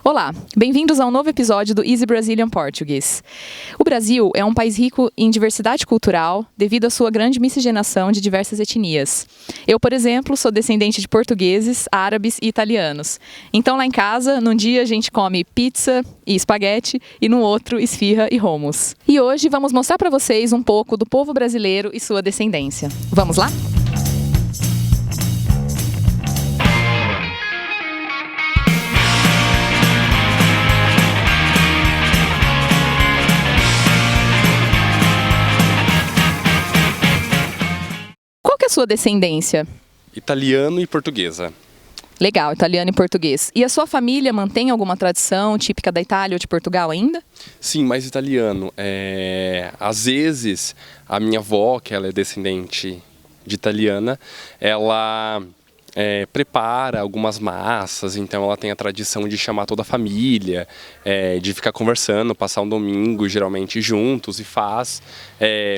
Olá, bem-vindos a um novo episódio do Easy Brazilian Portuguese. O Brasil é um país rico em diversidade cultural devido à sua grande miscigenação de diversas etnias. Eu, por exemplo, sou descendente de portugueses, árabes e italianos. Então lá em casa, num dia a gente come pizza e espaguete e no outro esfirra e hummus. E hoje vamos mostrar para vocês um pouco do povo brasileiro e sua descendência. Vamos lá? Qual que é a sua descendência? Italiano e portuguesa. Legal, italiano e português. E a sua família mantém alguma tradição típica da Itália ou de Portugal ainda? Sim, mais italiano. Às vezes, a minha avó, que ela é descendente de italiana, ela prepara algumas massas, então ela tem a tradição de chamar toda a família, de ficar conversando, passar um domingo geralmente juntos e faz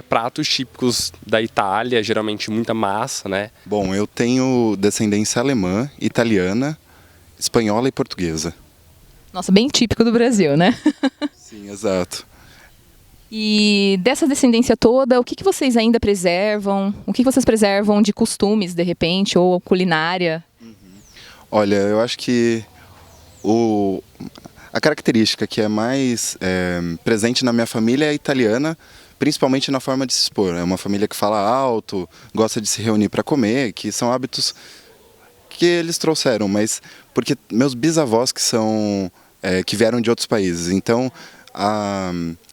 pratos típicos da Itália, geralmente muita massa, né? Bom, eu tenho descendência alemã, italiana, espanhola e portuguesa. Nossa, bem típico do Brasil, né? Sim, exato. E dessa descendência toda, o que vocês ainda preservam? O que vocês preservam de costumes, de repente, ou culinária? Olha, eu acho que a característica que é mais presente na minha família é a italiana, principalmente na forma de se expor. É uma família que fala alto, gosta de se reunir para comer, que são hábitos que eles trouxeram, mas porque meus bisavós que vieram de outros países, então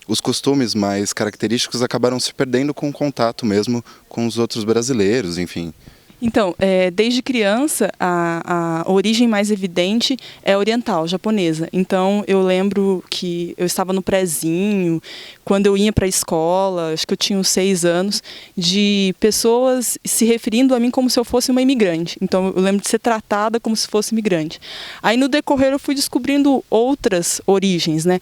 os costumes mais característicos acabaram se perdendo com o contato mesmo com os outros brasileiros, enfim. Então, desde criança, a origem mais evidente é oriental, japonesa. Então, eu lembro que eu estava no prezinho, quando eu ia para a escola, acho que eu tinha uns 6 anos, de pessoas se referindo a mim como se eu fosse uma imigrante. Então, eu lembro de ser tratada como se fosse imigrante. Aí, no decorrer, eu fui descobrindo outras origens, né?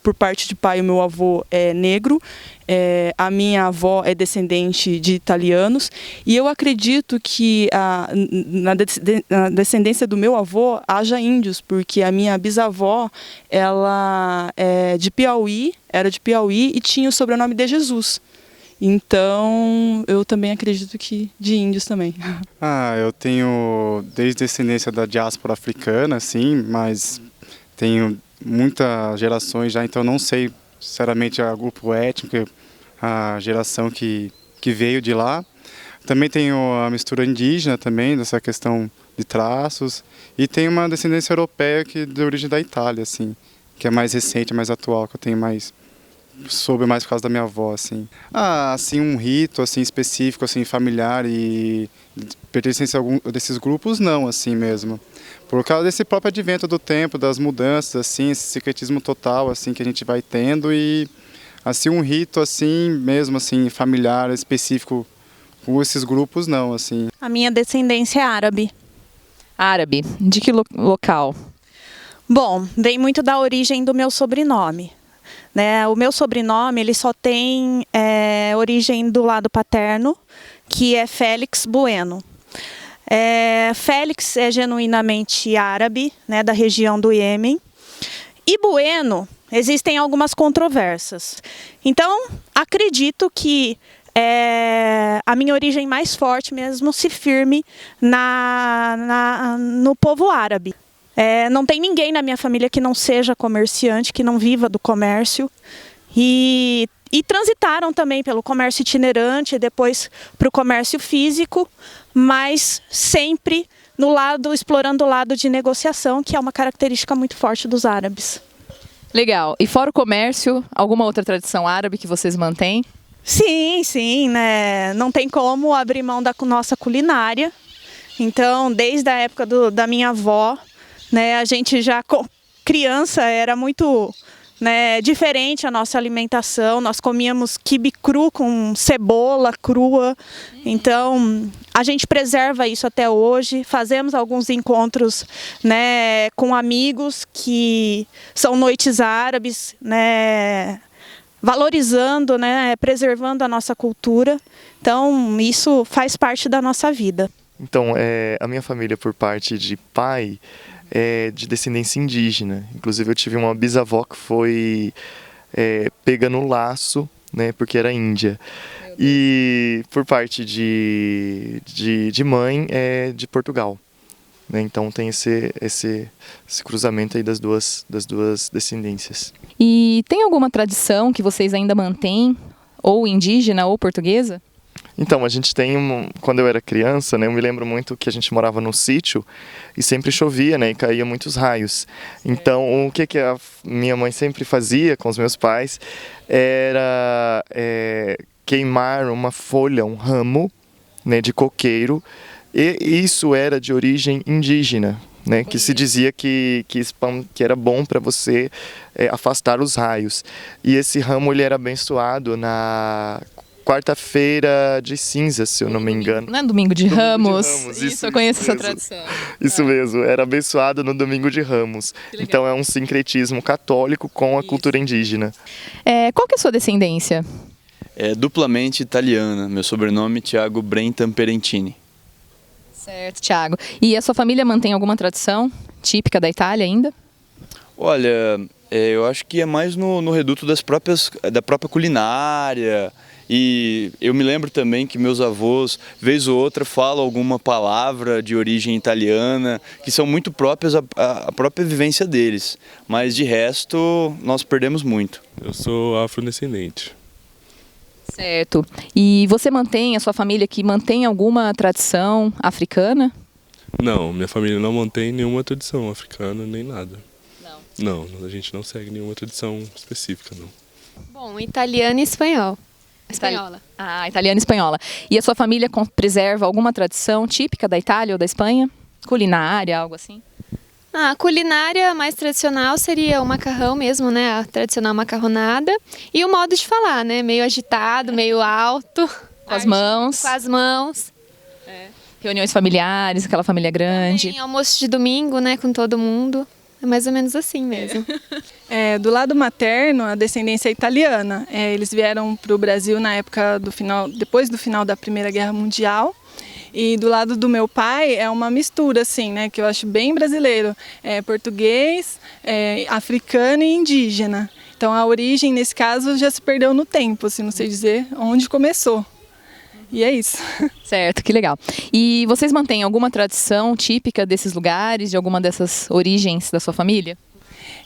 Por parte de pai, o meu avô é negro, a minha avó é descendente de italianos, e eu acredito que na descendência do meu avô haja índios, porque a minha bisavó, ela era de Piauí e tinha o sobrenome de Jesus. Então, eu também acredito que de índios também. Eu tenho desde descendência da diáspora africana, sim, mas tenho muitas gerações já, então não sei sinceramente o grupo étnico, a geração que veio de lá. Também tenho a mistura indígena também, dessa questão de traços, e tenho uma descendência europeia de origem da Itália, assim, que é mais recente, mais atual, que eu tenho soube mais por causa da minha avó, assim. Assim, um rito, assim, específico, assim, familiar e pertencência a algum desses grupos, não, assim mesmo. Por causa desse próprio advento do tempo, das mudanças, assim, esse secretismo total, assim, que a gente vai tendo e, assim, um rito, assim, mesmo, assim, familiar, específico com esses grupos, não, assim. A minha descendência é árabe. Árabe. De que local? Bom, vem muito da origem do meu sobrenome. Né? O meu sobrenome ele só tem origem do lado paterno, que é Félix Bueno. Félix é genuinamente árabe, né, da região do Iêmen. E Bueno, existem algumas controvérsias. Então, acredito que a minha origem mais forte mesmo se firme no povo árabe. Não tem ninguém na minha família que não seja comerciante, que não viva do comércio. E transitaram também pelo comércio itinerante e depois para o comércio físico, mas sempre explorando o lado de negociação, que é uma característica muito forte dos árabes. Legal. E fora o comércio, alguma outra tradição árabe que vocês mantêm? Sim, né? Não tem como abrir mão da nossa culinária. Então, desde a época da minha avó, né, a gente já, criança, era muito, né, diferente a nossa alimentação. Nós comíamos quibe cru com cebola crua. Então, a gente preserva isso até hoje. Fazemos alguns encontros, né, com amigos que são noites árabes, né, valorizando, né, preservando a nossa cultura. Então, isso faz parte da nossa vida. Então, a minha família, por parte de pai, de descendência indígena. Inclusive eu tive uma bisavó que foi pega no laço, né, porque era índia. E por parte de mãe é de Portugal. Né? Então tem esse cruzamento aí das duas descendências. E tem alguma tradição que vocês ainda mantêm, ou indígena ou portuguesa? Então, a gente tem, quando eu era criança, né, eu me lembro muito que a gente morava num sítio e sempre chovia, né, e caía muitos raios. Então, o que a minha mãe sempre fazia com os meus pais era queimar uma folha, um ramo, né, de coqueiro, e isso era de origem indígena, né, que se dizia que era bom para você afastar os raios. E esse ramo ele era abençoado na quarta-feira de cinzas, se eu não me engano. Não é domingo de Ramos? Isso, eu conheço essa mesmo. tradição. Isso mesmo, era abençoado no domingo de Ramos. Então é um sincretismo católico com a cultura indígena. Qual que é a sua descendência? É duplamente italiana. Meu sobrenome é Thiago Brentan Perentini. Certo, Thiago. E a sua família mantém alguma tradição típica da Itália ainda? Olha, eu acho que é mais no reduto da própria culinária. E eu me lembro também que meus avós, vez ou outra, falam alguma palavra de origem italiana, que são muito próprias à própria vivência deles. Mas de resto, nós perdemos muito. Eu sou afrodescendente. Certo. E você mantém, a sua família aqui mantém alguma tradição africana? Não, minha família não mantém nenhuma tradição africana, nem nada. Não, a gente não segue nenhuma tradição específica, não. Bom, italiano e espanhol. Espanhola. Ah, italiana e espanhola. E a sua família preserva alguma tradição típica da Itália ou da Espanha? Culinária, algo assim? A culinária mais tradicional seria o macarrão mesmo, né? A tradicional macarronada. E o modo de falar, né? Meio agitado, meio alto. Com as mãos. Com as mãos. Reuniões familiares, aquela família grande. Tem almoço de domingo, né? Com todo mundo. É mais ou menos assim mesmo. Do lado materno, a descendência é italiana. Eles vieram para o Brasil na época depois do final da Primeira Guerra Mundial. E do lado do meu pai é uma mistura, assim, né? Que eu acho bem brasileiro. Português, africano e indígena. Então a origem, nesse caso, já se perdeu no tempo, assim, não sei dizer onde começou. E é isso. Certo, que legal. E vocês mantêm alguma tradição típica desses lugares, de alguma dessas origens da sua família?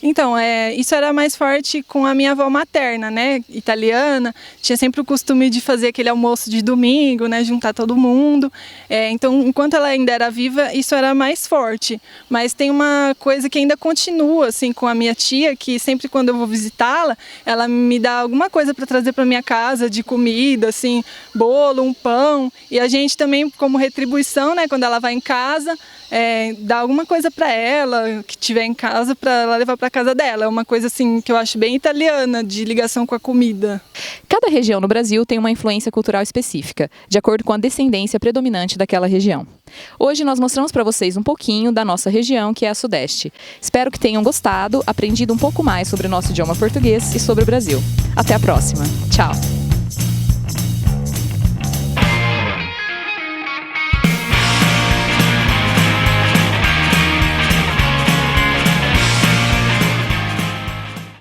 Então, isso era mais forte com a minha avó materna, né, italiana. Tinha sempre o costume de fazer aquele almoço de domingo, né, juntar todo mundo. Então, enquanto ela ainda era viva, isso era mais forte. Mas tem uma coisa que ainda continua, assim, com a minha tia, que sempre quando eu vou visitá-la, ela me dá alguma coisa para trazer para minha casa de comida, assim, bolo, um pão. E a gente também, como retribuição, né, quando ela vai em casa, dá alguma coisa para ela, que tiver em casa, para ela levar para casa dela. É uma coisa assim que eu acho bem italiana, de ligação com a comida. Cada região no Brasil tem uma influência cultural específica, de acordo com a descendência predominante daquela região. Hoje nós mostramos para vocês um pouquinho da nossa região, que é a Sudeste. Espero que tenham gostado, aprendido um pouco mais sobre o nosso idioma português e sobre o Brasil. Até a próxima. Tchau!